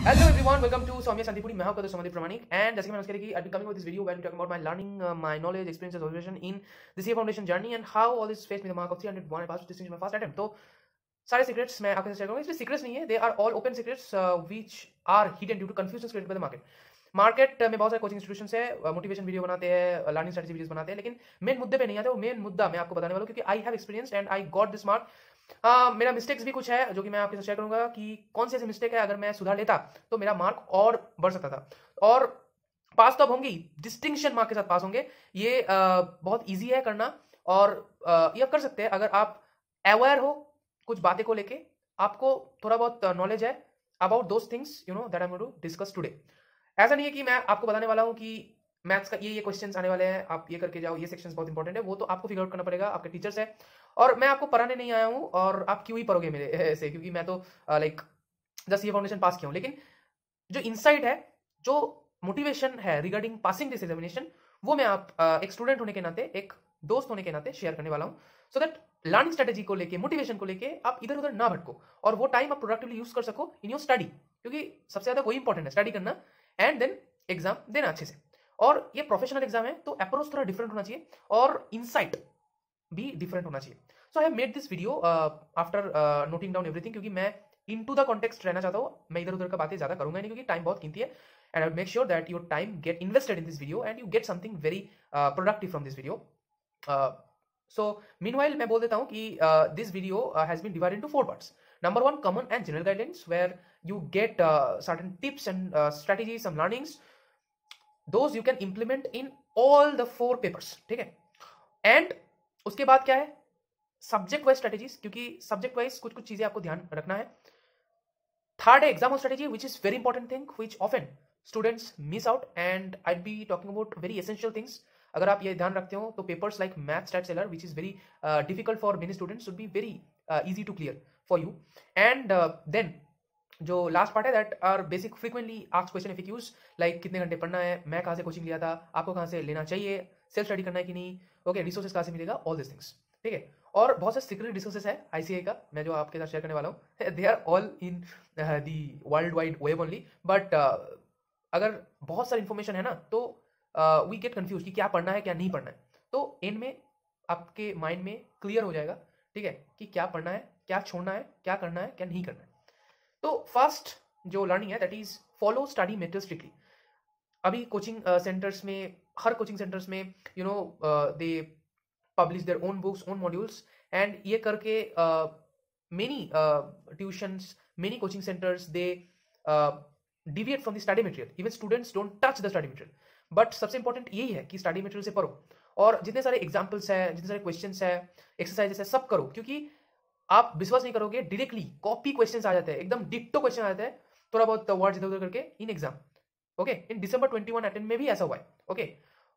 Hello everyone, welcome to Soumya Santipuri. मैं हूं कदर सोमदीप प्रमाणिक and जैसे कि मैंने उसके लिए कि I'll be coming with this video where we're talking about my learning, my knowledge, experiences, observation in the CA Foundation journey and how all this faced me the mark of 301 and passed with distinction my first attempt. तो सारे secrets मैं आपके साथ share करूंगा. इसमें secrets नहीं है, they are all open secrets which are hidden due to confusions created by the market. Market में बहुत सारे कोचिंग इंस्टीट्यूशंस है, मोटिवेशन वीडियो बनाते हैं, लर्निंग स्ट्रेटजी वीडियोस बनाते हैं, लेकिन मेन मुद्दे पे नहीं आते. वो मेन मुद्दा मैं आपको बताने वाला हूं क्योंकि I have experience and I got this mark. मेरा मिस्टेक्स भी कुछ है जो कि मैं आपके साथ शेयर करूंगा कि कौन सी ऐसी मिस्टेक है अगर मैं सुधार लेता तो मेरा मार्क और बढ़ सकता था. और पास तो अब होंगी, डिस्टिंक्शन मार्क के साथ पास होंगे. ये बहुत ईजी है करना और ये आप कर सकते हैं अगर आप अवेयर हो कुछ बातें को लेके, आपको थोड़ा बहुत नॉलेज है about those things that I am going to discuss today. ऐसा नहीं है कि मैं आपको बताने वाला हूं कि मैथ्स का ये क्वेश्चंस आने वाले हैं, आप ये करके जाओ, ये सेक्शंस बहुत इंपॉर्टेंट है. वो तो आपको फिगर आउट करना पड़ेगा, आपके टीचर्स है. और मैं आपको पढ़ाने नहीं आया हूं और आप क्यों ही पढ़ोगे मेरे से, क्योंकि मैं तो लाइक जस्ट ये फाउंडेशन पास किया हूं. लेकिन जो इनसाइट है, जो मोटिवेशन है रिगार्डिंग पासिंग दिस एग्जामिनेशन, वो मैं आप एक स्टूडेंट होने के नाते, एक दोस्त होने के नाते शेयर करने वाला हूं, सो दैट लर्निंग स्ट्रेटेजी को लेके, मोटिवेशन को लेके आप इधर उधर ना भटको और वो टाइम आप प्रोडक्टिवली यूज कर सको इन योर स्टडी. क्योंकि सबसे ज्यादा वही इंपॉर्टेंट है, स्टडी करना एंड देन एग्जाम देना अच्छे से. और ये प्रोफेशनल एग्जाम है तो अप्रोच थोड़ा डिफरेंट होना चाहिए और इनसाइट भी डिफरेंट होना चाहिए. So I have made this video after noting down everything, क्योंकि मैं इनटू द कॉन्टेक्स्ट रहना चाहता हूँ. मैं इधर उधर का बातें ज्यादा करूंगा नहीं क्योंकि टाइम बहुत कीमती है. And I will make sure that your time get invested in this video and you get something very productive from this video. So meanwhile मैं बोल देता हूँ कि this video has been divided into 4 parts. Number 1, common and general guidelines, where you get certain tips and strategies, some learnings. Those you can implement in all the 4 papers. ठीक है. And उसके बाद क्या है, सब्जेक्ट वाइज स्ट्रेटेजीज, क्योंकि subject wise कुछ कुछ चीजें आपको ध्यान रखना है. थर्ड है exam strategy, which is very important thing which often students miss out and I be talking about very essential things. अगर आप ये ध्यान रखते हो तो papers like math stat seller which is very difficult for many students should be very easy to clear for you. And then जो last part है that are basic frequently asked question FAQs, लाइक कितने घंटे पढ़ना है, मैं कहाँ से कोचिंग लिया था, आपको कहाँ से लेना चाहिए, सेल्फ स्टडी करना है कि नहीं, ओके, रिसोर्सेज कहाँ से मिलेगा, ऑल दिस थिंग्स. ठीक है. और बहुत से सीक्रेट रिसोर्सेज है आईसीए का, मैं जो आपके साथ शेयर करने वाला हूँ, they are all in the world wide web only. But अगर बहुत सारी इन्फॉर्मेशन है ना तो वी गेट कंफ्यूज कि क्या पढ़ना है क्या नहीं पढ़ना है. तो एंड में आपके माइंड में क्लियर हो जाएगा, ठीक है, कि क्या पढ़ना है, क्या छोड़ना है, क्या करना है, क्या नहीं करना है. तो फर्स्ट जो लर्निंग है that is follow study method strictly. अभी कोचिंग सेंटर्स में, हर कोचिंग सेंटर्स में they publish their own books, own modules, and ये करके many tuitions, many coaching centres they deviate from the study material. Even students don't touch the study material. But सबसे important यही है कि study material से पढ़ो और जितने सारे एग्जाम्पल्स है, जितने सारे क्वेश्चंस है, एक्सरसाइजेस है, सब करो. क्योंकि आप विश्वास नहीं करोगे, डायरेक्टली कॉपी क्वेश्चंस आ जाते हैं, एकदम डिट्टो क्वेश्चन आ जाते हैं, थोड़ा बहुत वर्ड्स इधर उधर करके in exam. Okay, in December 21 attempt में भी ऐसा हुआ है. ओके,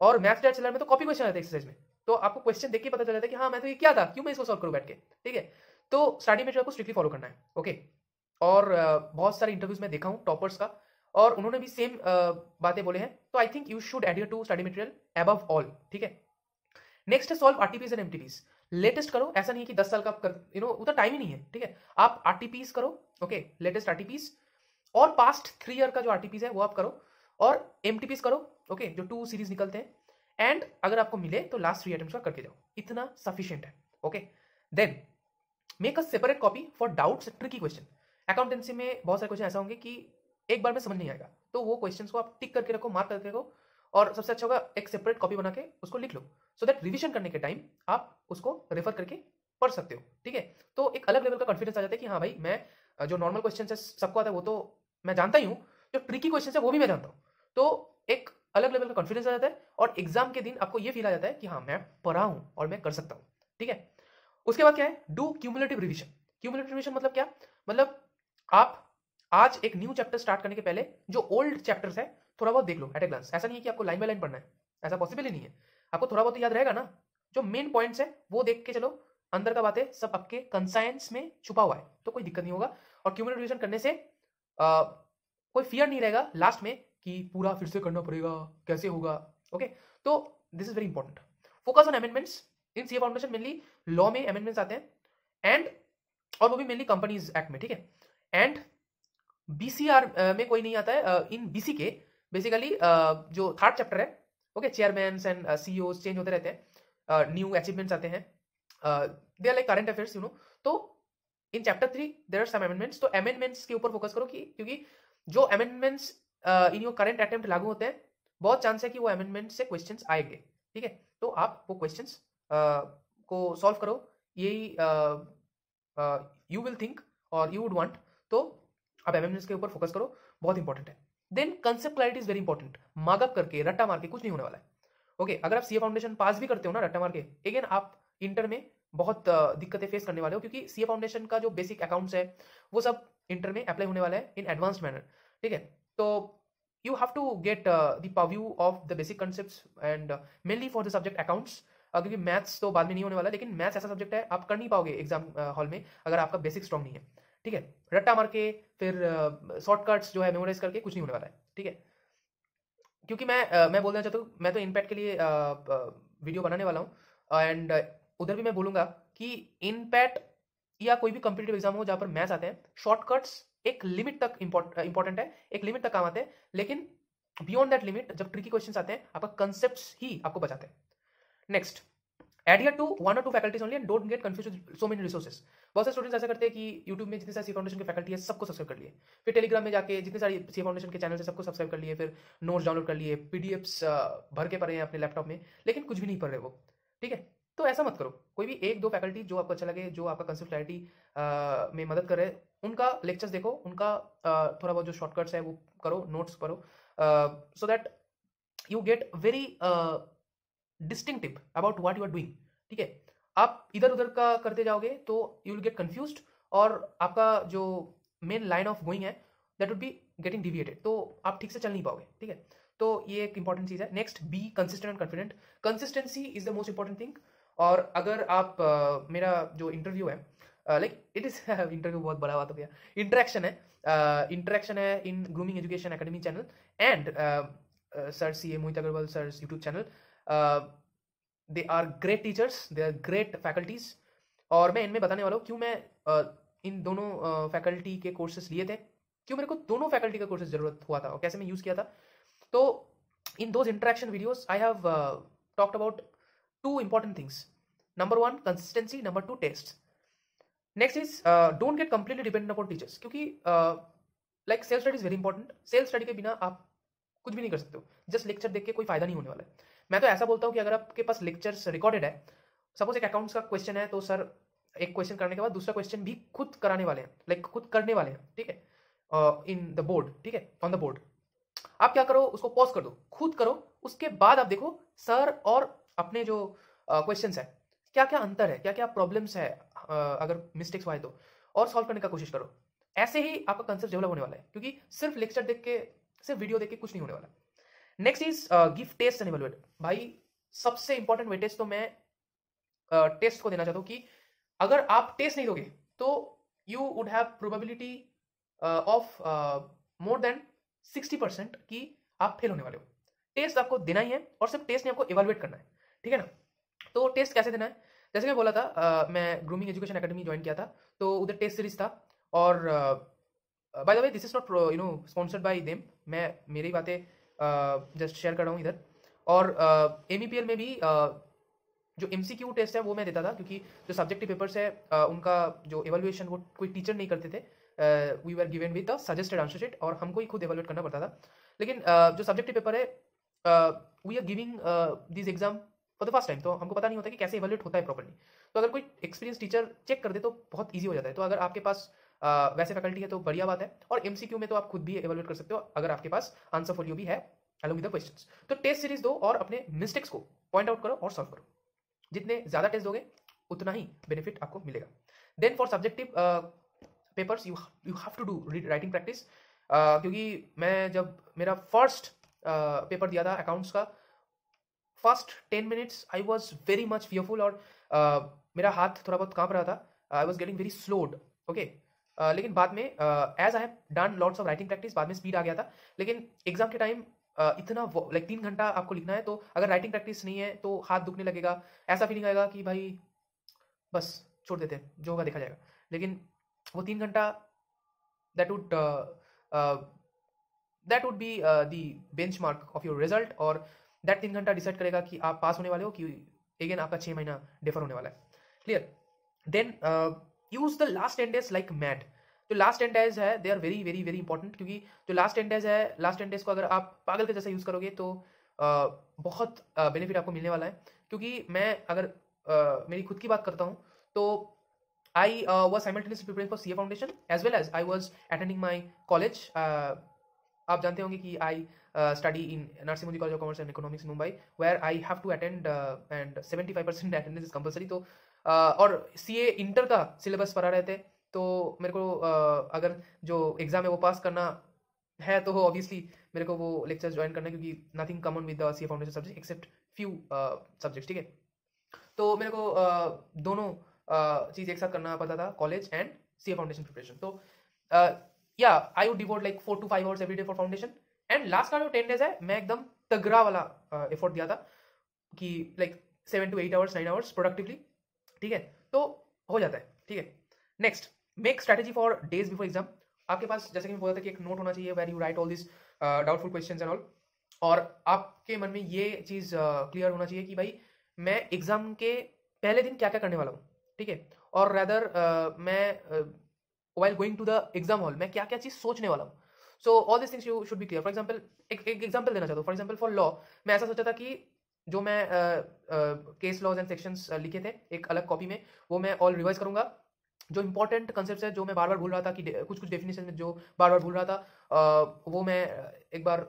और मैथ्स स्टैट सेलर में तो कॉपी क्वेश्चन आते हैं एक्सरसाइज में, तो आपको क्वेश्चन देख के पता चल जाता है कि हाँ मैं तो ये क्या था, क्यों मैं इसको सॉल्व करूँ बैठ के. ठीक है. तो स्टडी मटेरियल को स्ट्रिक्टली फॉलो करना है. ओके. और बहुत सारे इंटरव्यूज में देखा हूँ टॉपर्स का, और उन्होंने भी सेम बातें बोले हैं. तो I think you should adhere to study material above all. ठीक है. नेक्स्ट है solve RTPs and MTPs. Latest करो, ऐसा नहीं है कि 10 साल का उतना टाइम ही नहीं है. ठीक है. आप आरटीपीज करो, ओके, लेटेस्ट आरटीपीज, और पास्ट 3 ईयर का जो आरटीपीज है वो आप करो, और एमटीपीज करो, ओके, जो 2 सीरीज निकलते हैं. एंड अगर आपको मिले तो लास्ट 3 अटेम्प्ट्स का करके जाओ, इतना सफिशिएंट है. Okay. Then make a separate copy for doubts, tricky question. Accountancy में बहुत सारे क्वेश्चन ऐसा होंगे कि एक बार में समझ नहीं आएगा, तो वो क्वेश्चंस को आप टिक करके रखो, मार्क करके रखो, और सबसे अच्छा होगा एक सेपरेट कॉपी बना के उसको लिख लो, सो दैट रिवीजन करने के टाइम आप उसको रेफर करके पढ़ सकते हो. ठीक है. तो एक अलग लेवल का कॉन्फिडेंस आ जाता है कि हाँ भाई, मैं जो नॉर्मल क्वेश्चन है सबको आता है वो तो मैं जानता ही हूँ, जो ट्रिकी क्वेश्चन है वो भी मैं जानता हूँ. तो एक अलग लेवल का कॉन्फिडेंस आ जाता है और एग्जाम के दिन आपको ये फील आ जाता है कि हाँ मैं पढ़ा हूँ और मैं कर सकता हूँ. ठीक है. उसके बाद क्या है, do cumulative revision. Cumulative revision मतलब क्या, मतलब आप आज एक न्यू चैप्टर स्टार्ट करने के पहले जो ओल्ड चैप्टर्स है थोड़ा बहुत देख लो एट ए ग्लांस. ऐसा नहीं है कि आपको लाइन बाय लाइन पढ़ना है, ऐसा पॉसिबल ही नहीं है. आपको थोड़ा बहुत तो याद रहेगा ना, जो मेन पॉइंट्स है वो देख के चलो, अंदर का बातें सब आपके कंसाइंस में छुपा हुआ है, तो कोई दिक्कत नहीं होगा. और क्यूमुलेटिव रिविजन करने से कोई फियर नहीं रहेगा लास्ट में कि पूरा फिर से करना पड़ेगा, कैसे होगा. ओके. तो this is very important. Focus on amendments. In CA foundation mainly law में अमेंडमेंट्स आते हैं, एंड और वो भी मेनली कंपनीज एक्ट में. ठीक है. एंड बीसीआर में कोई नहीं आता है। इन बीसी के बेसिकली जो थर्ड चैप्टर है, okay, chairman and CEOs change होते रहते हैं, न्यू अचीवमेंट्स आते हैं, they are like current affairs, you know. तो in chapter 3 there are some amendments, तो अमेंडमेंट्स के ऊपर फोकस करो क्योंकि जो amendments in your current attempt लागू होते हैं, बहुत चांस है कि वो अमेंडमेंट से क्वेश्चंस आएंगे, ठीक है। तो आप वो क्वेश्चंस को सॉल्व करो, यही यू विल थिंक और यू वुड वांट। तो आप अमेंडमेंट्स के ऊपर फोकस करो, बहुत इंपॉर्टेंट है। Then concept clarity is very important. Markup करके रट्टा मार के कुछ नहीं होने वाला है, ओके। अगर आप सीए फाउंडेशन पास भी करते हो ना रट्टा मार के, अगेन आप इंटर में बहुत दिक्कतें फेस करने वाले हो, क्योंकि सीए फाउंडेशन का जो बेसिक अकाउंट्स है वो सब इंटर में अप्लाई होने वाला है इन एडवांस्ड मैनर, ठीक है। तो you have to get the purview of the basic concepts and mainly for the subject accounts, क्योंकि मैथ्स तो बाद में नहीं होने वाला, लेकिन मैथ्स ऐसा सब्जेक्ट है आप कर नहीं पाओगे एग्जाम हॉल में अगर आपका बेसिक स्ट्रॉन्ग नहीं है, ठीक है। रट्टा मार के फिर शॉर्टकट्स जो है मेमोराइज करके कुछ नहीं होने वाला है, ठीक है। क्योंकि मैं बोलना चाहता हूँ, मैं तो इनपैट के लिए वीडियो बनाने वाला हूँ, एंड उधर भी मैं बोलूँगा कि इनपैट या कोई भी कम्पिटिटिव एग्जाम हो जहाँ पर मैथ्स आते हैं, शॉर्टकट्स एक लिमिट तक इंपॉर्टेंट है, एक लिमिट तक काम आते हैं, लेकिन बियॉन्ड दैट लिमिट जब ट्रिकी क्वेश्चंस आते हैं आपका कंसेप्ट्स ही आपको बचाते हैं। Next, adhere to 1 or 2 faculties only and don't get confused with so many resources। बहुत से स्टूडेंट्स ऐसा करते हैं कि यूट्यूब में जितने सारे सी फाउंडेशन के फैकल्टी है सबको सब्सक्राइब कर लिए, फिर टेलीग्राम में जाके जितने सारे सी फाउंडेशन के चैनल है सबको सब्सक्राइब कर लिए, फिर नोट्स डाउनलोड कर लिए, पीडीएफ्स भर के पढ़े हैं अपने लैपटॉप में, लेकिन कुछ भी नहीं पढ़ रहे वो, ठीक है। तो ऐसा मत करो, कोई भी 1-2 फैकल्टी जो आपको अच्छा लगे, जो आपका कंसेप्ट क्लैरिटी में मदद करे, उनका लेक्चर्स देखो, उनका थोड़ा बहुत जो शॉर्टकट्स है वो करो, नोट्स करो, so that you get very distinctive about what you are doing, ठीक है। आप इधर उधर का करते जाओगे तो यू विल गेट कंफ्यूज्ड और आपका जो मेन लाइन ऑफ गोइंग है that would be getting deviated, तो आप ठीक से चल नहीं पाओगे, ठीक है। तो ये एक इंपॉर्टेंट चीज है। Next, be consistent and confident. Consistency is the most important thing. और अगर आप मेरा जो इंटरव्यू है, लाइक इट इज इंटरव्यू बहुत बड़ा बात हो गया, इंटरेक्शन है in grooming education academy channel and sir C A Mohit Agarwal sir YouTube channel. They are great teachers, they are great faculties, और मैं इनमें बताने वाला हूँ क्यों मैं इन दोनों फैकल्टी के कोर्सेज लिए थे, क्यों मेरे को दोनों फैकल्टी का कोर्सेज जरूरत हुआ था और कैसे मैं यूज किया था। तो in those interaction videos I have talked about 2 important things. Number 1, consistency. Number 2, tests. Next is don't get completely dependent upon teachers, क्योंकि like self study is very important. self study के बिना आप कुछ भी नहीं कर सकते हो, जस्ट लेक्चर देख के कोई फायदा नहीं होने वाला है। मैं तो ऐसा बोलता हूँ कि अगर आपके पास लेक्चर्स रिकॉर्डेड है, सपोज एक अकाउंट्स का क्वेश्चन है, तो सर एक क्वेश्चन करने के बाद दूसरा क्वेश्चन भी खुद कराने वाले हैं, लाइक खुद करने वाले हैं, ठीक है, इन द बोर्ड, ठीक है, ऑन द बोर्ड। आप क्या करो, उसको पॉज कर दो, खुद करो, उसके बाद आप देखो सर और अपने जो क्वेश्चंस है क्या क्या अंतर है, क्या क्या प्रॉब्लम्स है, अगर मिस्टेक्स हुआ है तो, और सॉल्व करने का कोशिश करो। ऐसे ही आपका कंसेप्ट डेवलप होने वाला है, क्योंकि सिर्फ लेक्चर देख के, सिर्फ वीडियो देख के कुछ नहीं होने वाला। Next is give test and evaluate. भाई सबसे इंपॉर्टेंट वेटेज तो मैं टेस्ट को देना चाहता हूँ कि अगर आप टेस्ट नहीं दोगे तो you would have probability of more than 60% कि आप फेल होने वाले हो। टेस्ट आपको देना ही है, और सिर्फ टेस्ट नहीं, आपको इवैल्यूएट करना है, ठीक है ना। तो टेस्ट कैसे देना है, जैसे मैं बोला था, मैं ग्रूमिंग एजुकेशन एकेडमी ज्वाइन किया था, तो उधर टेस्ट सीरीज था, और by the way this is not sponsored by them, मैं मेरी बातें जस्ट शेयर कर रहा हूँ इधर। और MEPL में भी जो MCQ टेस्ट है वो मैं देता था, क्योंकि जो सब्जेक्टिव पेपर्स है उनका जो एवेल्युएशन वो कोई टीचर नहीं करते थे, we were given with the suggested answer sheet, और हमको ही खुद एवेल्युएट करना पड़ता था। लेकिन जो सब्जेक्टिव पेपर है, we are giving this exam for the first time, तो हमको पता नहीं होता कि कैसे एवेल्युएट होता है प्रॉपर्ली। तो अगर कोई एक्सपीरियंस टीचर चेक कर दे तो बहुत ईजी हो जाता है। तो अगर आपके पास वैसे फैकल्टी है तो बढ़िया बात है, और MCQ में तो आप खुद भी एवेल्युएट कर सकते हो अगर आपके पास आंसर फोलियो भी है अलॉन्ग विद द क्वेश्चंस। तो टेस्ट सीरीज दो और अपने मिस्टेक्स को पॉइंट आउट करो और सॉल्व करो। जितने ज्यादा टेस्ट दोगे उतना ही बेनिफिट आपको मिलेगा। Then for subjective papers you have to do writing practice, क्योंकि मैं जब मेरा फर्स्ट पेपर दिया था अकाउंट्स का, first 10 minutes I was very much fearful, और मेरा हाथ थोड़ा बहुत कांप रहा था, I was getting very slowed, okay. लेकिन बाद में as I have done lots of writing practice, बाद में स्पीड आ गया था। लेकिन एग्जाम के टाइम इतना लाइक 3 घंटा आपको लिखना है, तो अगर राइटिंग प्रैक्टिस नहीं है तो हाथ दुखने लगेगा, ऐसा फीलिंग आएगा कि भाई बस छोड़ देते हैं, जो होगा देखा जाएगा। लेकिन वो 3 घंटा that would that would be the benchmark of your result, और दैट 3 घंटा डिसाइड करेगा कि आप पास होने वाले हो कि अगेन आपका 6 महीना डिफर होने वाला है. Clear? Then use the last 10 days like mad. जो लास्ट 10 डेज है they are very very very important, क्योंकि जो लास्ट 10 डेज है, लास्ट 10 डेज को अगर आप पागल के जैसा यूज करोगे तो बहुत बेनिफिट आपको मिलने वाला है. क्योंकि मैं अगर मेरी खुद की बात करता हूँ तो I was simultaneously preparing for CA foundation as well as I was attending my college. आप जानते होंगे कि आई study in Narsee Monjee College of Commerce and Economics in Mumbai, where I have to attend and 75% attendance is compulsory. तो और CA inter का syllabus पढ़ा रहे थे, तो मेरे को अगर जो एग्जाम है वो पास करना है तो ऑब्वियसली मेरे को वो लेक्चर्स ज्वाइन करना है, क्योंकि nothing common with the CA foundation subject except few subjects. ठीक है, तो मेरे को दोनों चीज़ एक साथ करना पड़ता था, college and CA foundation preparation. तो या I would devote like 4 to 5 hours every day for foundation. And last का जो 10 डेज है मैं एकदम तगड़ा वाला एफर्ट दिया था कि like 7 to 8 hours 9 hours productively. ठीक है, तो हो जाता है. ठीक है, next, make strategy for days before exam. आपके पास जैसे कि मैं बोला था कि एक नोट होना चाहिए where you write all this doubtful questions and all, और आपके मन में ये चीज़ क्लियर होना चाहिए कि भाई मैं एग्जाम के पहले दिन क्या क्या करने वाला हूँ. ठीक है, और रैदर मैं while going to the exam hall मैं क्या क्या चीज़ सोचने वाला हूँ. So all this things you should be clear. For example एक एग्जाम्पल देना चाहता हूँ. फॉर एग्जाम्पल फॉर लॉ मैं ऐसा सोचा था कि जो मैं केस लॉज एंड सेक्शंस लिखे थे एक अलग कॉपी में, वो मैं ऑल रिवाइज करूंगा. जो इंपॉर्टेंट कंसेप्ट है जो मैं बार बार भूल रहा था, कि कुछ कुछ डेफिनेशन में जो बार बार भूल रहा था, वो मैं एक बार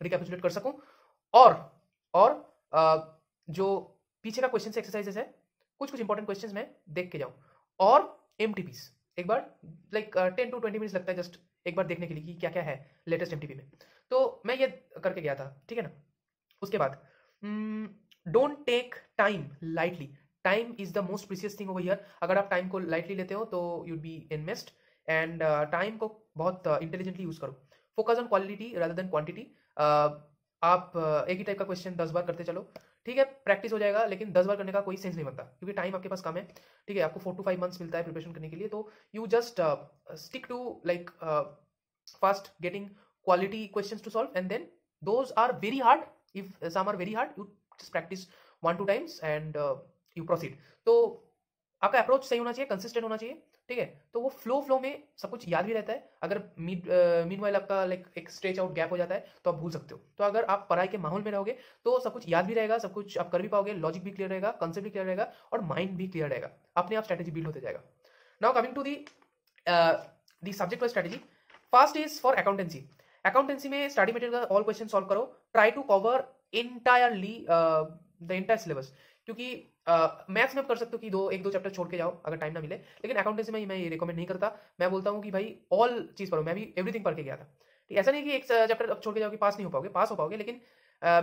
रिकैपिचुलेट कर सकूं. और जो पीछे का क्वेश्चन एक्सरसाइजेस है, कुछ कुछ इंपॉर्टेंट क्वेश्चंस मैं देख के जाऊं. और MTPs एक बार लाइक 10 to 20 मिनट्स लगता है जस्ट एक बार देखने के लिए कि क्या क्या है लेटेस्ट MTP में. तो मैं ये करके गया था. ठीक है ना. उसके बाद don't take time lightly. Time is the most precious thing over here. अगर आप टाइम को लाइटली लेते हो तो you'd be invest, and time को बहुत इंटेलिजेंटली यूज करो. Focus on quality rather than quantity. आप एक ही टाइप का क्वेश्चन 10 बार करते चलो, ठीक है, प्रैक्टिस हो जाएगा, लेकिन 10 बार करने का कोई सेंस नहीं बनता, क्योंकि टाइम आपके पास कम है. ठीक है, आपको 4 to 5 months मिलता है प्रिपरेशन करने के लिए. तो you just stick to like fast getting quality questions to solve, and then those are very hard. If some are very hard, you just practice 1-2 times and you proceed. तो आपका approach सही होना चाहिए, consistent होना चाहिए. ठीक है, तो वो फ्लो में सब कुछ याद भी रहता है. अगर मीनवाइल आपका लाइक एक स्ट्रेच आउट गैप हो जाता है तो आप भूल सकते हो. तो अगर आप पढ़ाई के माहौल में रहोगे तो सब कुछ याद भी रहेगा, सब कुछ आप कर भी पाओगे, लॉजिक भी क्लियर रहेगा, कंसेप्ट भी क्लियर रहेगा, और माइंड भी क्लियर रहेगा. अपने आप स्ट्रेटेजी बिल्ड होते जाएगा. Now coming to the subject wise strategy. First is for accountancy. Accountancy में स्टडी मटेरियल का ऑल क्वेश्चन सॉल्व करो. Try to cover entirely the entire syllabus, क्योंकि मैथ्स में आप कर सकते हो कि एक दो चैप्टर छोड़ के जाओ अगर टाइम ना मिले, लेकिन अकाउंटेंसी में मैं ये रिकमेंड नहीं करता. मैं बोलता हूँ कि भाई ऑल चीज पढ़ो. मैं भी एवरीथिंग पढ़ के गया था. ठीक, ऐसा नहीं कि एक चैप्टर छोड़ के जाओ कि पास नहीं हो पाओगे, पास हो पाओगे, लेकिन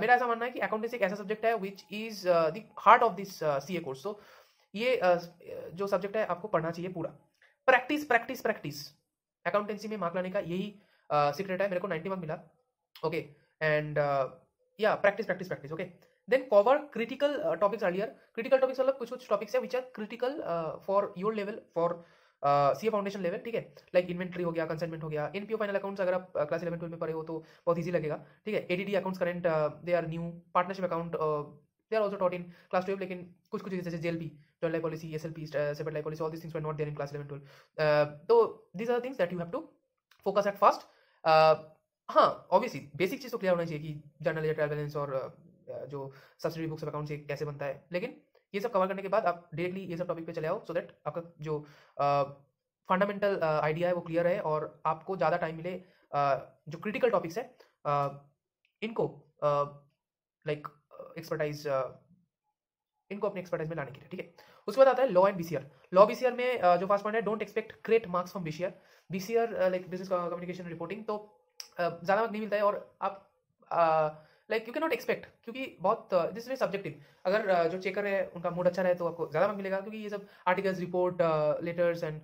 मेरा ऐसा मानना है कि अकाउंटेंसी एक ऐसा सब्जेक्ट है which is the heart of this CA course. तो ये जो सब्जेक्ट है आपको पढ़ना चाहिए पूरा. Practice practice practice. अकाउंटेंसी में मार्क लाने का यही सीक्रेट है. मेरे को 90 मार्क मिला. ओके, एंड या practice practice practice. Okay, then cover critical topics earlier. Critical topics मतलब कुछ कुछ टॉपिक्स है which are critical for your level, for CA foundation level. ठीक है, लाइक इन्वेंट्री हो गया, कंसाइनमेंट हो गया. इन PO फाइनल अकाउंट्स अगर आप क्लास 11-12 में पढ़े हो तो बहुत ईजी लगेगा. ठीक है, ADD accounts current they are new. Partnership account they are also taught in class 12, लेकिन कुछ कुछ जैसे JLP, joint life policy, SLP, separate life policy, all these things were not there in class 11-12. So these are the things that you have to focus at first. हाँ, obviously basic चीज़ तो clear होना चाहिए कि journal या trial balance और जो subsidy books of account से कैसे बनता है, लेकिन ये सब कवर करने के बाद आप डायरेक्टली ये सब टॉपिक पे चले आओ, सो दैट आपका जो फंडामेंटल आइडिया है वो क्लियर है, और आपको ज़्यादा टाइम मिले जो क्रिटिकल टॉपिक्स है इनको लाइक एक्सपर्टाइज इनको अपने एक्सपर्टाइज में लाने के लिए. ठीक है, उसके बाद आता है law and BCR. Law BCR में जो फर्स्ट पॉइंट है, don't expect great marks from BCR like business communication reporting. तो ज़्यादा मार्क नहीं मिलता है, और आप like you can not expect, क्योंकि बहुत दिस इज सब्जेक्टिव. अगर जो चेकर है उनका मूड अच्छा रहे तो आपको ज़्यादा मार्क मिलेगा, क्योंकि ये सब articles, report, letters and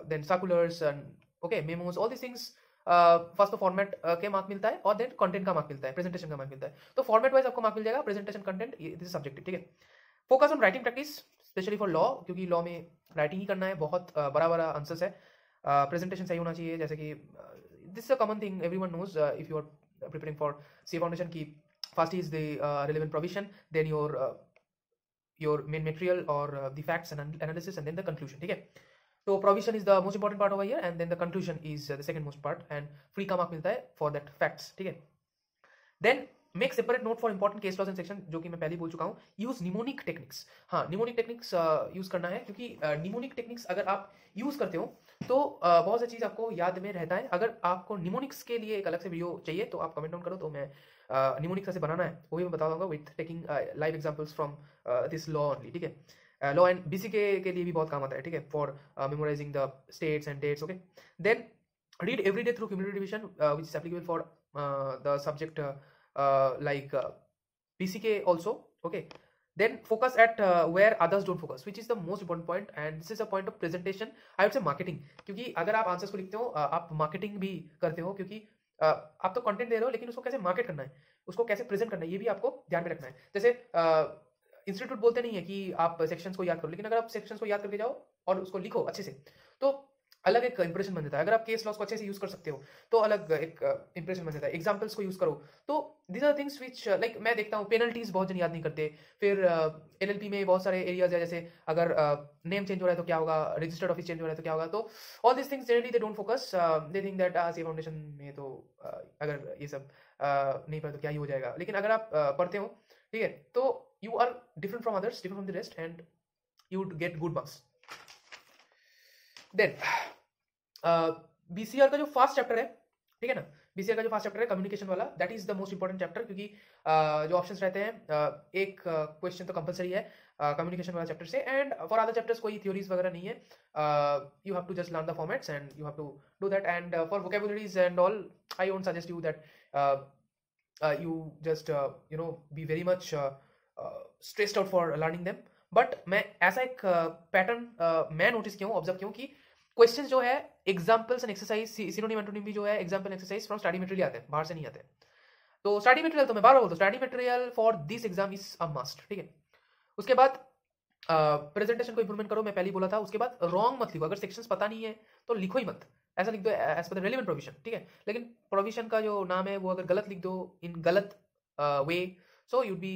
then circulars and okay memos, all this things first तो फॉर्मेट के मार्क मिलता है, और देन कंटेंट का मार्क मिलता है, प्रेजेंटेशन का मार्क मिलता है. तो फॉर्मेट वाइज आपको मार्क मिल जाएगा, presentation, content, this is subjective. ठीक है, focus on writing practice specially for law, क्योंकि लॉ में राइटिंग ही करना है, बहुत बड़ा बड़ा आंसर्स है. प्रेजेंटेशन सही होना चाहिए, जैसे कि this is a common thing everyone knows if you are preparing for C foundation की first is the relevant provision, then your main material or the facts and analysis, and then the conclusion. ठीक है, तो provision is the most important part over here, and then the conclusion is the second most part, and free का mark मिलता है for that facts. ठीक है, then make separate note for important case laws and section, जो कि मैं पहले बोल चुका हूँ. Use mnemonic techniques. हाँ, निमोनिक टेक्निक्स यूज करना है, क्योंकि निमोनिक टेक्निक्स अगर आप यूज करते हो तो बहुत सी चीज आपको याद में रहता है. अगर आपको निमोनिक्स के लिए एक अलग से वीडियो चाहिए तो आप कमेंट डाउन करो, तो मैं निमोनिक्स कैसे बनाना है वो भी मैं बता दूंगा with taking live examples from this law only. ठीक है, लॉ एंड बीसीके के लिए भी बहुत काम आता है. ठीक है, for memorising the states and dates. Okay, then read every day through cumulative division, which is applicable for the subject like PCK also. Okay, then focus at where others don't focus, which is the most important point, and this is a point of presentation. I would say marketing, क्योंकि अगर आप answers को लिखते हो आप marketing भी करते हो, क्योंकि आप तो कंटेंट दे रहे हो लेकिन उसको कैसे मार्केट करना है, उसको कैसे प्रेजेंट करना है, ये भी आपको ध्यान में रखना है. जैसे इंस्टीट्यूट बोलते नहीं है कि आप सेक्शंस को याद करो, लेकिन अगर आप सेक्शंस को याद करके जाओ और उसको लिखो अच्छे से तो अलग एक इंप्रेशन बन जाता है. अगर आप केस लॉस को अच्छे से यूज कर सकते हो तो अलग एक इंप्रेशन बन जाता है. एग्जांपल्स को यूज करो, तो these are things which like मैं देखता हूँ पेनल्टीज बहुत जन याद नहीं करते. फिर एलएलपी में बहुत सारे एरियाज है, जैसे अगर नेम चेंज हो रहा है तो क्या होगा, रजिस्टर्ड ऑफिस चेंज हो रहा है तो क्या होगा. तो all this things generally they don't focus, they think that C foundation में तो अगर ये सब नहीं पढ़े तो क्या ही हो जाएगा. लेकिन अगर आप पढ़ते हो, ठीक है, तो you are different from others, different from the rest, and you would get good marks. Then BCR का जो फर्स्ट चैप्टर है, ठीक है ना, बीसीआर का जो फर्स्ट चैप्टर है कम्युनिकेशन वाला, that is the most important chapter, क्योंकि जो ऑप्शंस रहते हैं एक क्वेश्चन तो कंपलसरी है कम्युनिकेशन वाला चैप्टर से, एंड फॉर अदर चैप्टर्स कोई थ्योरीज वगैरह नहीं है. You have to just learn the formats and you have to do that, and for vocabularies and all I won't suggest you that you just be very much stressed out for learning them. But मैं ऐसा एक pattern मैं notice किया हूँ, observe किया हूँ कि question जो है examples and exercise, synonym antonym भी जो है example exercise from study material आते हैं, बाहर से नहीं आते. तो स्टडी मटेरियल तो मैं बार बार बोलता हूँ, study material for this exam is a must. ठीक है, उसके बाद प्रेजेंटेशन को इंप्रूवमेंट करो, मैं पहले ही बोला था. उसके बाद रॉन्ग मत लिखो, अगर सेक्शंस पता नहीं है तो लिखो ही मत, ऐसा लिख दो as per the relevant provision. ठीक है, लेकिन प्रोविजन का जो नाम है वो अगर गलत लिख दो इन गलत way, so you'd be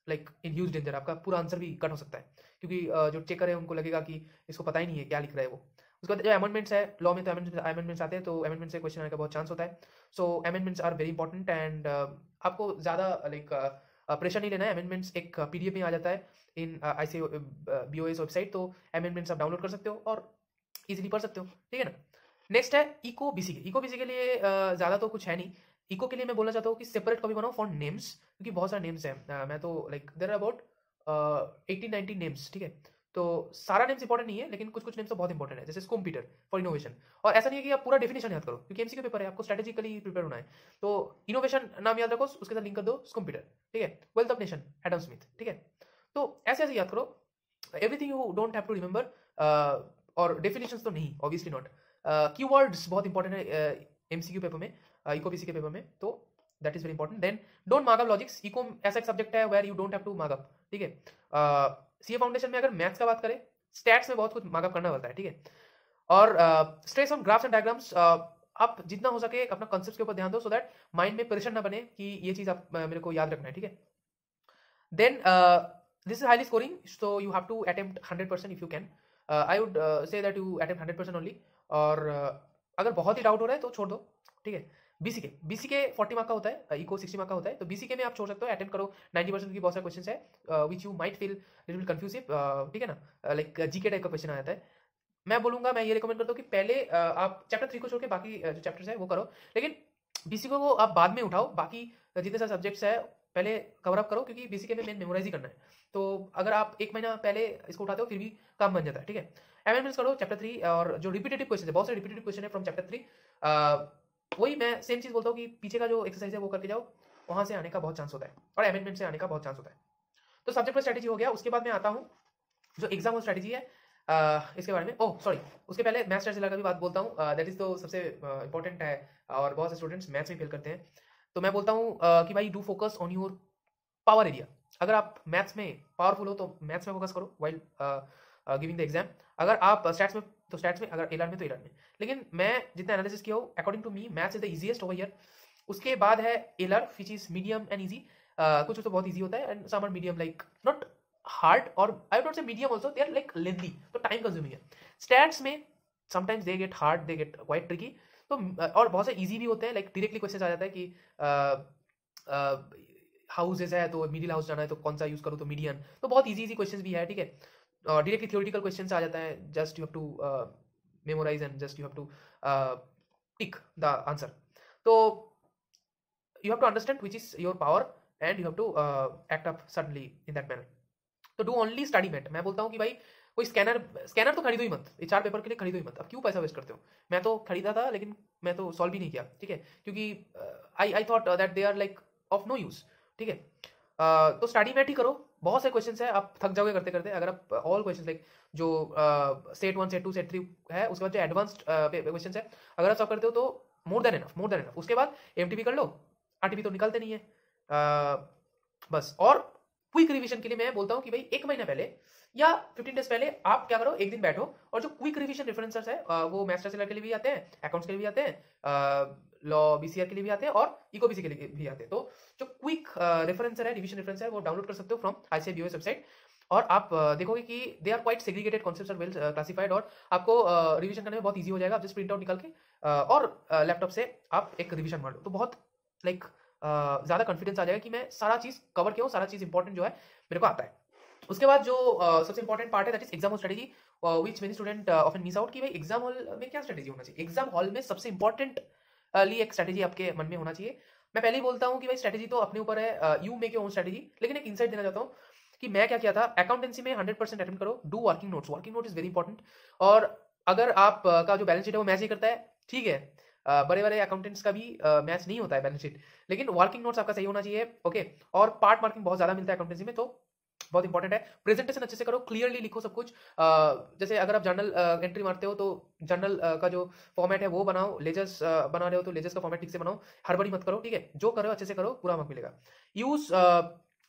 like in huge danger. आपका पूरा आंसर भी कट हो सकता है, क्योंकि जो चेकर है उनको लगेगा कि इसको पता ही नहीं है क्या लिख रहा है वो. उसके बाद जो अमेंडमेंट्स है, लॉ में तो अमेंडमेंट्स आते हैं, तो अमेंडमेंट से क्वेश्चन आने का बहुत चांस होता है. So amendments are very important, and आपको ज़्यादा लाइक प्रेशर नहीं लेना है. अमेंडमेंट्स एक पीडीएफ में आ जाता है इन ICAO-BOS वेबसाइट, तो अमेंडमेंट्स आप डाउनलोड कर सकते हो और इजीली पढ़ सकते हो. ठीक है ना. नेक्स्ट है इको बीसी के. इको बीसी के लिए ज़्यादा तो कुछ है नहीं. इको के लिए मैं बोलना चाहता हूँ कि सेपरेट कॉपी बनाओ फॉर नेम्स, क्योंकि बहुत सारे नेम्स हैं. मैं तो like there are about 18-19 names. ठीक है, तो सारा नेम्स इंपॉर्टेंट नहीं है, लेकिन कुछ कुछ नेम्स तो बहुत इंपॉर्टेंट है, जैसे स्कूम्पीटर फॉर इनोवेशन. और ऐसा नहीं है कि आप पूरा डेफिनेशन याद करो, क्योंकि एमसीक्यू पेपर है, आपको स्ट्रेटेजिकली प्रिपेयर होना है. तो इनोवेशन नाम याद रखो, उसके साथ लिंक कर दो स्कूम्पीटर. ठीक है, wealth of nation Adam Smith. ठीक है, तो ऐसे ऐसे याद करो. Everything you don't have to remember, और डेफिनेशंस तो नहीं, ऑब्वियसली नॉट. कीवर्ड्स बहुत इंपॉर्टेंट है एमसीक्यू पेपर में, इको बीसी के पेपर में, तो that is very important. Then don't mark up logics. Eco ऐसा एक सब्जेक्ट है where you don't have to mark up. ठीक है, सीए फाउंडेशन में अगर मैथ्स का बात करें, स्टैट्स में बहुत कुछ मार्कअप करना पड़ता है. ठीक है, और stress on graphs and diagrams, आप जितना हो सके अपना कॉन्सेप्ट के ऊपर ध्यान दो, सो दैट माइंड में प्रेशर ना बने कि ये चीज आप मेरे को याद रखना है. ठीक है, then this is highly scoring, so you have attempt 100% if you can. I would say that you attempt 100% only, और अगर बहुत ही डाउट हो रहा है तो छोड़ दो. ठीक है, बीसीके 40 मार्क का होता है, इको 60 मार्क का होता है, तो बीसीके में आप छोड़ सकते हो, अटेम्प्ट करो. 90% की बहुत सारे क्वेश्चन है which you might feel little bit confusive. ठीक है ना, लाइक जीके टाइप का क्वेश्चन आ जाता है. मैं बोलूंगा, मैं ये रिकमेंड करता हूँ कि पहले आप चैप्टर 3 को छोड़ के बाकी जो चैप्टर्स है वो करो, लेकिन बीसीके को आप बाद में उठाओ. बाकी जितने सारे सब्जेक्ट्स है पहले कवर अप करो, क्योंकि बीसीके में मेन मेमोराइज ही करना है. तो अगर आप एक महीना पहले इसको उठाते हो फिर भी काम बन जाता है. ठीक है, अमेंडमेंट्स करो चैप्टर 3, और जो रिपीटेटिव क्वेश्चन है, बहुत सारे रिपीटेटिव क्वेश्चन है फ्रॉम चैप्टर 3, वही मैं सेम चीज बोलता हूँ कि पीछे का जो एक्सरसाइज है वो करके जाओ, वहां से आने का बहुत चांस होता है, और अमेंडमेंट से आने का बहुत चांस होता है. तो सब्जेक्ट पर स्ट्रेटेजी हो गया. उसके बाद मैं आता हूँ जो एग्जाम और स्ट्रेटेजी है, इसके बारे में. ओह सॉरी, उसके पहले मैथ्स जिला का भी बात बोलता हूँ. दैट इज तो सबसे इंपॉर्टेंट है, और बहुत से स्टूडेंट्स मैथ्स में फेल करते हैं. तो मैं बोलता हूँ कि भाई do focus on your power area. अगर आप मैथ्स में पावरफुल हो तो मैथ्स में फोकस करो वाइल गिविंग द एग्जाम. अगर आप स्टैट्स में तो स्टैट्स में, अगर एलआर में तो एलआर में। लेकिन मैं जितना एनालिसिस किया हो, according to me maths is the easiest over here. उसके बाद है LR which is medium and easy. कुछ तो बहुत ईजी होता है and some are medium, like not hard, और I would not say medium also, they are like lengthy, तो टाइम कंज्यूमिंग है। स्टैट्स में sometimes they get hard, they get quite tricky. तो और बहुत से इजी भी होते हैं, लाइक डायरेक्टली क्वेश्चन आ जाता है कि हाउसेज है तो मिडिल हाउस जाना है तो कौन सा यूज करूँ, तो मीडियन। तो बहुत इजी इजी क्वेश्चंस भी है, ठीक है। डायरेक्टली थ्योरेटिकल क्वेश्चंस आ जाता है, just you have to memorise and just you have to tick the answer. तो you have to understand which is your power and you have to act up suddenly in that manner. तो do only study mat। मैं बोलता हूँ कि भाई कोई scanner तो खरीदो ही मत, ये 4 पेपर के लिए खरीदो ही मत। अब क्यों पैसा वेस्ट करते हो? मैं तो खरीदा था लेकिन मैं तो सॉल्व भी नहीं किया, ठीक है, क्योंकि I thought that they are like of no use, ठीक है। तो स्टडी मैट ही करो, बहुत से क्वेश्चंस है, आप थक जाओगे करते करते। अगर आप ऑल क्वेश्चंस लाइक जो सेट 1 सेट 2 सेट 3 है, उसके बाद जो एडवांस्ड क्वेश्चंस है, अगर आप सॉल्व करते हो तो मोर देन एनफ। उसके बाद एमटीबी कर लो, आरटीबी तो निकलते नहीं है बस। और क्विक रिवीजन के लिए मैं बोलता हूँ कि भाई 1 महीना पहले या 15 डेज पहले आप क्या करो, एक दिन बैठो और जो क्विक रिवीजन रेफरेंसेस है वो मास्टर सेलर के लिए भी आते हैं, अकाउंट्स के लिए भी आते हैं, लॉ बीसीआर के लिए भी आते हैं और इको बीसी के लिए भी आते हैं। तो जो क्विक रेफरेंसर है, रिवीजन रेफरेंसर है, वो डाउनलोड कर सकते हो फ्रॉम आईसीएबीओएस वेबसाइट। और आप देखोगे कि they are quite segregated, concepts are well classified, और आपको रिवीजन करने में बहुत ईजी हो जाएगा। आप जस्ट प्रिंट आउट निकाल के और लैपटॉप से आप एक रिवीजन मार लो, तो बहुत लाइक ज़्यादा कॉन्फिडेंस आ जाएगा कि मैं सारा चीज़ कवर किया हूँ, सारा चीज़ इंपॉर्टेंट जो है मेरे को आता है। उसके बाद जो सबसे इंपॉर्टेंट पार्ट है that is exam strategy, which many student often miss out कि भाई एग्जाम हॉल में क्या स्ट्रेटेजी होना चाहिए। एग्जाम हॉल में सबसे इंपॉर्टेंट एक स्ट्रेटेजी आपके मन में होना चाहिए। मैं पहले ही बोलता हूँ कि भाई स्ट्रेटेजी तो अपने ऊपर है, you make your own strategy, लेकिन एक इनसाइट देना चाहता हूँ कि मैं क्या किया था। अकाउंटेंसी में 100% अटेम्प्ट करो, do working notes, working note is very important. और अगर आप का जो बैलेंस शीट है वो मैच नहीं करता है, ठीक है, बड़े बड़े अकाउंटेंट्स का भी मैच नहीं होता है बैलेंस शीट, लेकिन वर्किंग नोट्स आपका सही होना चाहिए, ओके। और पार्ट मार्किंग बहुत ज्यादा मिलता है अकाउंटेंसी में, तो बहुत इंपॉर्टेंट है। प्रेजेंटेशन अच्छे से करो, क्लियरली लिखो सब कुछ। जैसे अगर आप जर्नल एंट्री मारते हो तो जर्नल का जो फॉर्मेट है वो बनाओ, लेजर्स बना रहे हो तो लेजर्स का फॉर्मेट ठीक से बनाओ, हड़बड़ी मत करो, ठीक है। जो करो अच्छे से करो, पूरा मार्क मिलेगा। Use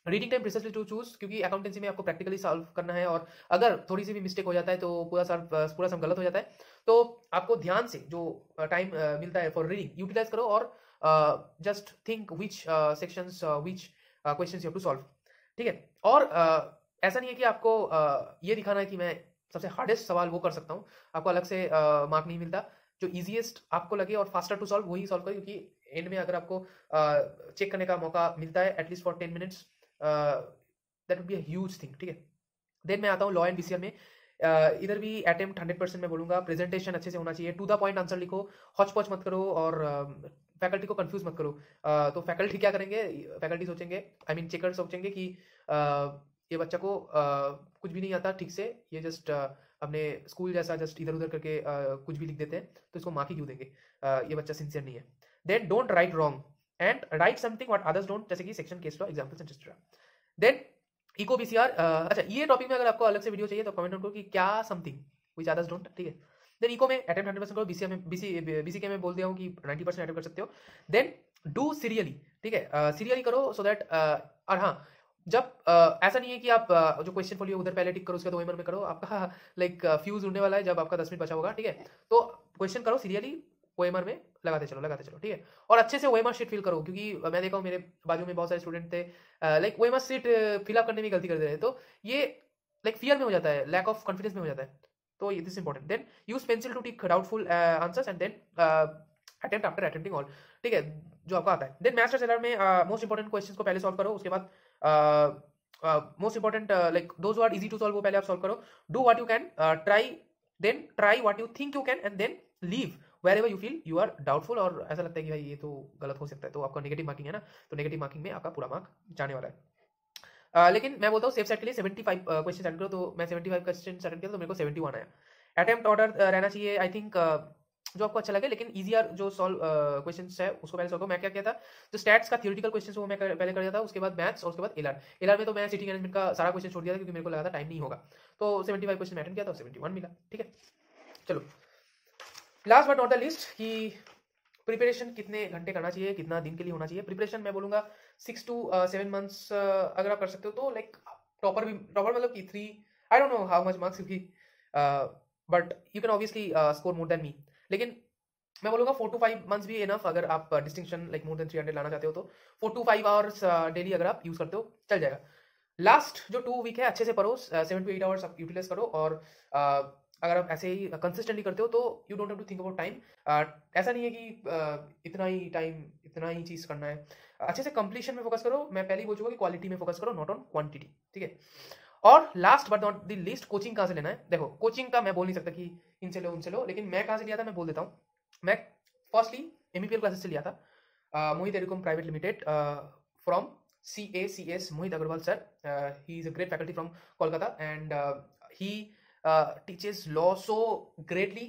reading time precisely to choose, क्योंकि अकाउंटेंसी में आपको प्रैक्टिकली सॉल्व करना है, और अगर थोड़ी सी भी मिस्टेक हो जाता है तो पूरा सम गलत हो जाता है। तो आपको ध्यान से जो टाइम मिलता है फॉर रीडिंग यूटिलाइज करो, और just think which sections which questions you have to solve, ठीक है। और ऐसा नहीं है कि आपको ये दिखाना है कि मैं सबसे हार्डेस्ट सवाल वो कर सकता हूँ, आपको अलग से मार्क नहीं मिलता। जो इजीएस्ट आपको लगे और फास्टर टू सॉल्व वही सॉल्व करें, क्योंकि एंड में अगर आपको चेक करने का मौका मिलता है at least for 10 minutes, that would be a huge thing, ठीक है। देन मैं आता हूँ लॉ एंड बीसीआर में। इधर भी अटेम्प्ट 100% मैं बोलूंगा, प्रेजेंटेशन अच्छे से होना चाहिए, टू द पॉइंट आंसर लिखो, हॉच पॉच मत करो, और फैकल्टी को कंफ्यूज मत करो। तो फैकल्टी क्या करेंगे, फैकल्टी सोचेंगे, आई मीन चेकर सोचेंगे कि ये बच्चा को कुछ भी नहीं आता ठीक से, ये जस्ट अपने स्कूल जैसा जस्ट इधर उधर करके कुछ भी लिख देते हैं, तो इसको मार्क ही क्यों देंगे, ये बच्चा सिंसियर नहीं है। Then don't write wrong and write something what others don't, जैसे कि section case law examples and etcetera. Then eco BCR, अच्छा ये टॉपिक में अगर आपको अलग से वीडियो चाहिए तो कमेंट करो कि क्या समथिंग व्हिच अदर्स डोंट, ठीक है। देन इको में अटेम्प्ट 100% करो, बीसीए में बीसीके में बोल दिया हूँ कि 90% अटेम्प्ट कर सकते हो। देन डू सीरियली, ठीक है, सीरियली करो सो दैट, और हाँ, जब ऐसा नहीं है कि आप जो क्वेश्चन फोलियो उधर पहले टिक करो, उसके बाद ओएमआर में करो, आपका लाइक फ्यूज उड़ने वाला है जब आपका 10 मिनट बचा होगा, ठीक है। तो क्वेश्चन करो सीरियली, ओएमआर में लगाते चलो, ठीक है। और अच्छे से ओएमआर शीट फिल करो, क्योंकि मैं देखा हूँ मेरे बाजू में बहुत सारे स्टूडेंट थे लाइक ओएमआर शीट फिलअप करने में गलती कर दे रहे हैं, तो ये लाइक फियर में हो जाता है, लैक ऑफ कॉन्फिडेंस में हो जाता है, तो this is important. Then use pencil to tick doubtful answers and then attempt after attempting all, ठीक है, जो आपको आता है। देन मास्टर सेलर में मोस्ट इंपॉर्टेंट क्वेश्चंस को पहले सॉल्व करो, उसके बाद most important like those are easy to solve वो पहले आप सॉल्व करो। Do what you can, try what you think you can, and then leave wherever you feel you are doubtful, और ऐसा लगता है कि भाई ये तो गलत हो सकता है, तो आपका नेगेटिव मार्किंग है ना, तो नेगेटिव मार्किंग में आपका पूरा मार्क जाने वाला है। लेकिन मैं बोलता हूँ सेफ साइड के लिए 75 क्वेश्चन अटेंड करो, तो मैं 75 क्वेश्चन अटेंड किया तो मेरे को 71 आया। अटेम्प्ट ऑर्डर रहना चाहिए आई थिंक जो आपको अच्छा लगे, लेकिन इजियर जो सॉल्व क्वेश्चंस है उसको पहले सॉल्व करो। मैं क्या किया था, जो स्टैट्स का थियोरेटिकल क्वेश्चंस वो मैं पहले कर दिया था, उसके बाद मैथ्स और उसके बाद एलआर में तो मैं सिटी मैनेजमेंट का सारा क्वेश्चन छोड़ दिया था, क्योंकि मेरे को लगा था टाइम नहीं होगा, तो 75 क्वेश्चन अटेंड किया तो 71 मिला, ठीक है। चलो last but not the list कि प्रिपरेशन कितने घंटे करना चाहिए, कितना दिन के लिए होना चाहिए। प्रिपरेशन मैं बोलूंगा 6 to 7 months अगर आप कर सकते हो तो लाइक टॉपर मतलब कि 3 I don't know how much marks, क्योंकि but you can obviously score more than me. लेकिन मैं बोलूँगा 4 to 5 मंथ्स भी इनफ, अगर आप डिस्टिंक्शन लाइक मोर देन 300 लाना चाहते हो तो 4 to 5 आवर्स डेली अगर आप यूज़ करते हो चल जाएगा। लास्ट जो 2 वीक है अच्छे से पढ़ो, 7 to 8 आवर्स आप यूटिलाइज करो, और अगर आप ऐसे ही कंसिस्टेंटली करते हो तो you don't have to think about time. ऐसा नहीं है कि इतना ही टाइम इतना ही चीज़ करना है, अच्छे से कंप्लीशन में फोकस करो। मैं पहले ही बोल चुका कि क्वालिटी में फोकस करो, नॉट ऑन क्वांटिटी, ठीक है। और last but not the least, coaching कहाँ से लेना है। देखो कोचिंग का मैं बोल नहीं सकता कि इनसे लो उनसे लो, लेकिन मैं कहाँ से लिया था मैं बोल देता हूँ। मैं फर्स्टली MEPL क्लासेस से लिया था, Mohit Educom private limited, from CACS Mohit Agarwal sir. He is a great faculty from Kolkata and he teaches law so greatly,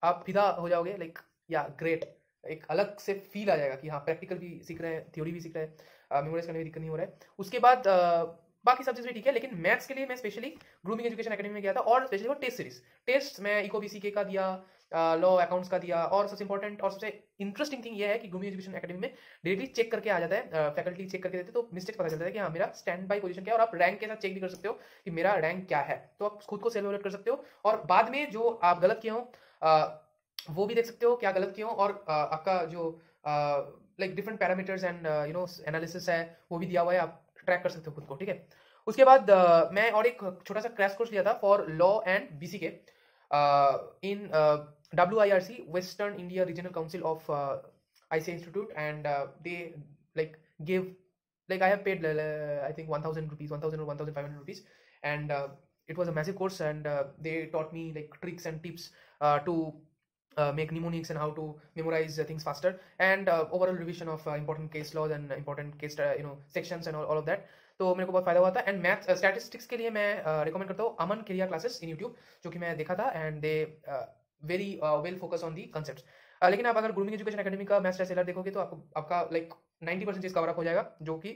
आप फिदा हो जाओगे, लाइक या ग्रेट, एक अलग से फील आ जाएगा कि हाँ प्रैक्टिकल भी सीख रहे हैं, थ्योरी भी सीख रहे हैं, मेमोराइज करने में दिक्कत नहीं हो रहा है। उसके बाद बाकी सब्जेक्ट्स भी ठीक है, लेकिन मैथ्स के लिए मैं स्पेशली ग्रूमिंग एजुकेशन एकेडमी में गया था, और स्पेशली वो टेस्ट सीरीज, टेस्ट मैं इको BCK का दिया, लॉ अकाउंट्स का दिया, और सबसे इंपॉर्टेंट और सबसे इंटरेस्टिंग थिंग ये है कि ग्रूमिंग एजुकेशन एकेडमी में डायरेक्टली चेक करके आ जाता है, फैकल्टी चेक करके देते हैं, तो मिस्टेक पता चलता है कि हाँ मेरा स्टैंड बाई पोजीशन क्या है, और आप रैंक के साथ चेक भी कर सकते हो कि मेरा रैंक क्या है, तो आप खुद को सेल्फ एवलुएट कर सकते हो, और बाद में जो आप गलत किए हो वो भी देख सकते हो क्या गलत किए हो, और आपका जो like different parameters and you know analysis है वो भी दिया हुआ है, आप ट्रैक कर सकते हो खुद को, ठीक है। उसके बाद मैं और एक छोटा सा क्रैश कोर्स लिया था for law and BCK in WIRC, western India regional council of ICA institute, and they like give, like I have paid I think 1000 rupees, 1000 or 1500 rupees, and it was a massive course, and they taught me like tricks and tips to make mnemonics and how to memorize things faster, and overall revision of important case laws and important case you know sections and all of that, तो मेरे को बहुत फायदा हुआ था। And math statistics के लिए मैं रिकमेंड करता हूँ अमन केरिया क्लासेस इन यूट्यूब, जो कि मैं देखा था, and they very well focus on the concepts. लेकिन आप अगर ग्रूमिंग एजुकेशन एकेडमी का मैथ्स टेस्ट देखोगे तो आपका लाइक 90% चीज कवर अप हो जाएगा, जो कि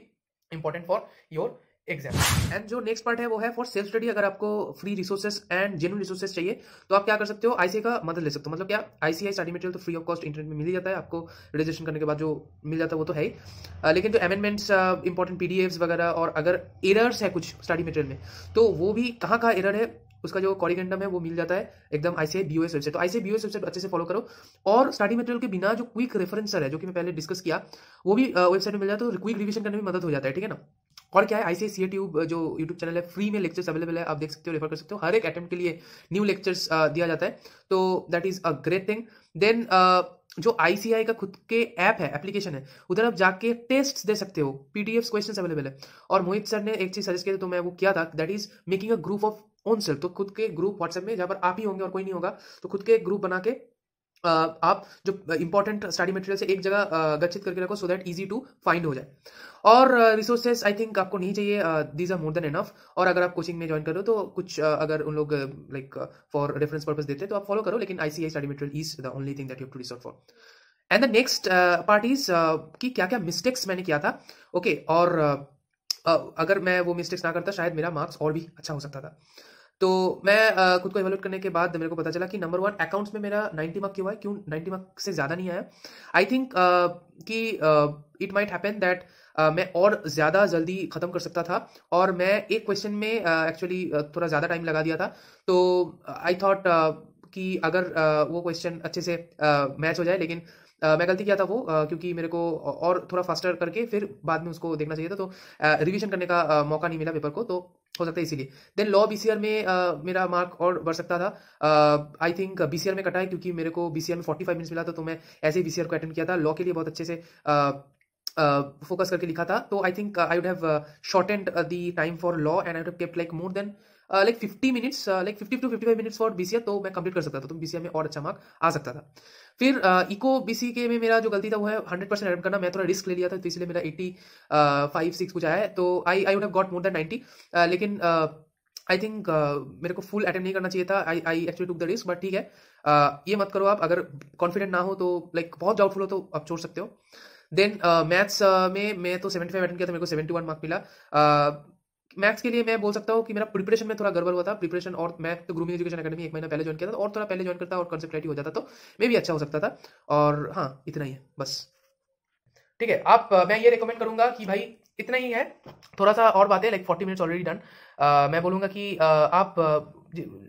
important for your exam. And जो नेक्स्ट पार्ट है वो है फॉर सेल्फ स्टडी। अगर आपको free resources and genuine resources चाहिए तो आप क्या कर सकते हो, ICA का मदद ले सकते हो। मतलब क्या, ICA स्टडी मटेरियल तो फ्री ऑफ कॉस्ट इंटरनेट में मिल ही जाता है, आपको रजिस्ट्रेशन करने के बाद जो मिल जाता है वो तो है ही, लेकिन जो अमेंडमेंट्स, इंपॉर्टेंट PDFs वगैरह, और अगर एरर्स है कुछ स्टडी मटेरियल में तो वो भी कहाँ का एरर है उसका जो कॉरिगेंडम है वो मिल जाता है एकदम ICA BOS वेबसाइट। तो ICA BOS वेबसाइट अच्छे से फॉलो करो, और स्टडी मटेरियल के बिना जो क्विक रेफरेंसर है जो कि मैं पहले डिस्कस किया वो भी वेबसाइट में मिल जाता है, तो क्विक रिविजन करने में मदद हो जाता है, ठीक है ना। और क्या है, ICA CA ट्यूब जो यूट्यूब चैनल है, फ्री में लेक्चर्स अवेलेबल है, आप देख सकते हो, रेफर कर सकते हो, हर एक अटेम्प्ट के लिए न्यू लेक्चर्स दिया जाता है, तो that is a great thing. Then जो ICI का खुद के ऐप है, एप्लीकेशन है, उधर आप जाके टेस्ट दे सकते हो, PDFs क्वेश्चंस अवेलेबल है। और मोहित सर ने एक चीज सजेस्ट किया तो मैं वो किया था, that is making a group of own self. तो खुद के ग्रुप व्हाट्सएप में जहां पर आप ही होंगे और कोई नहीं होगा, तो खुद के ग्रुप बना के आप जो इंपॉर्टेंट स्टडी मटेरियल से एक जगह गच्छित करके रखो, so that easy to find हो जाए। और रिसोर्सेस आई थिंक आपको नहीं चाहिए, these are more than enough. और अगर आप कोचिंग में ज्वाइन कर रहे हो तो कुछ अगर उन लोग लाइक फॉर रेफरेंस पर्पस देते हैं तो आप फॉलो करो, लेकिन ICA study material is the only thing that you have to resort for. And the next part is कि क्या क्या मिस्टेक्स मैंने किया था, ओके और अगर मैं वो मिस्टेक्स ना करता शायद मेरा मार्क्स और भी अच्छा हो सकता था। तो मैं खुद को इवैल्यूएट करने के बाद मेरे को पता चला कि नंबर 1 अकाउंट्स में मेरा 90 मार्क क्यों आया, क्यों 90 मार्क से ज़्यादा नहीं आया। आई थिंक कि इट माइट हैपन दैट मैं और ज़्यादा जल्दी ख़त्म कर सकता था, और मैं एक क्वेश्चन में एक्चुअली थोड़ा ज़्यादा टाइम लगा दिया था। तो आई थॉट कि अगर वो क्वेश्चन अच्छे से मैच हो जाए, लेकिन मैं गलती किया था वो, क्योंकि मेरे को और थोड़ा फास्टर करके फिर बाद में उसको देखना चाहिए था, तो रिवीजन करने का मौका नहीं मिला पेपर को, तो हो सकता है इसीलिए। देन लॉ BCR में मेरा मार्क और बढ़ सकता था। आई थिंक BCR में कटा है क्योंकि मेरे को BCR में 45 मिनट्स मिला था, तो मैं ऐसे ही BCR को अटेंड किया था। लॉ के लिए बहुत अच्छे से फोकस करके लिखा था, तो I think I would have shortened the time for law and I would have kept like more than like 50 minutes, like 50 to 55 minutes for BCR, तो मैं कंप्लीट कर सकता था, तो BCR में और अच्छा मार्क आ सकता था। फिर इको BCK में मेरा जो गलती था वो है 100% अटेम्प्ट करना। मैं थोड़ा रिस्क ले लिया था, तो इसलिए मेरा 85-6 कुछ आया है, तो I would have got more than 90, लेकिन आई थिंक मेरे को फुल अटेम्प्ट नहीं करना चाहिए था। I actually took the risk, but ठीक है, ये मत करो आप। अगर कॉन्फिडेंट ना हो तो लाइक बहुत डाउटफुल हो तो आप छोड़ सकते हो। देन मैथ्स में मैं तो 75 अटेम्प्ट किया था, मेरे को 71 मार्क मिला। मैथ्स के लिए मैं बोल सकता हूँ कि मेरा प्रिपरेशन में थोड़ा गड़बड़ हुआ था। प्रिपरेशन और मैं तो ग्रूमिंग एजुकेशन एकेडमी 1 महीना पहले ज्वाइन किया था, और थोड़ा पहले ज्वाइन करता और कंसेप्ट क्लैरिटी हो जाता तो मे भी अच्छा हो सकता था। और हाँ, इतना ही है बस, ठीक है। आप मैं ये रिकमेंड करूंगा कि भाई इतना ही है, थोड़ा सा और बातें, लाइक 40 मिनट्स ऑलरेडी डन। मैं बोलूंगा कि आप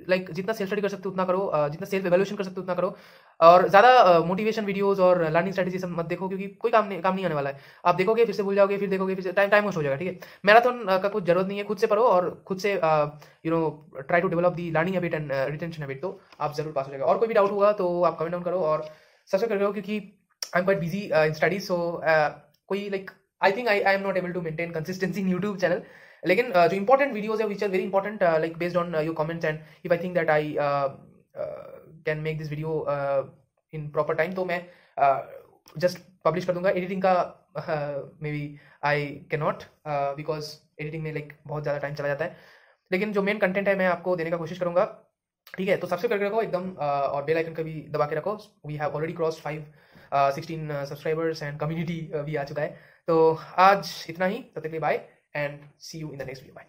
लाइक जितना सेल्फ स्टडी कर सकते हो उतना करो, जितना सेल्फ एवेल्यूशन कर सकते हो उतना करो, और ज़्यादा मोटिवेशन वीडियोस और लर्निंग स्ट्रेटेजी सब मत देखो, क्योंकि कोई काम नहीं आने वाला है। आप देखोगे फिर से भूल जाओगे, फिर देखोगे फिर से टाइम वेस्ट हो जाएगा, ठीक है। मैराथन का कुछ जरूरत नहीं है, खुद से पढ़ो और खुद से try to develop the learning habit and retention habit, तो आप जरूर पास हो जाएगा। और कोई भी डाउट हुआ तो आप कमेंट डाउन करो और सब्सक्राइब कर लो, क्योंकि I am quite busy in studies, so कोई like I think I am not able to maintain consistency in YouTube channel. लेकिन जो इंपॉर्टेंट वीडियोज है which are very important, like based on your comments and if I think that I can make this video in proper time, तो मैं just publish कर दूंगा। Editing का maybe I can not, because editing में like बहुत ज़्यादा time चला जाता है, लेकिन जो मेन कंटेंट है मैं आपको देने का कोशिश करूंगा, ठीक है। तो सब्सक्राइब करके रखो एकदम, और बेल आइकन का भी दबा के रखो। We have already cross 16 subscribers and community भी आ चुका है। तो आज इतना ही, तब तक के लिए bye and see you in the next video, bye.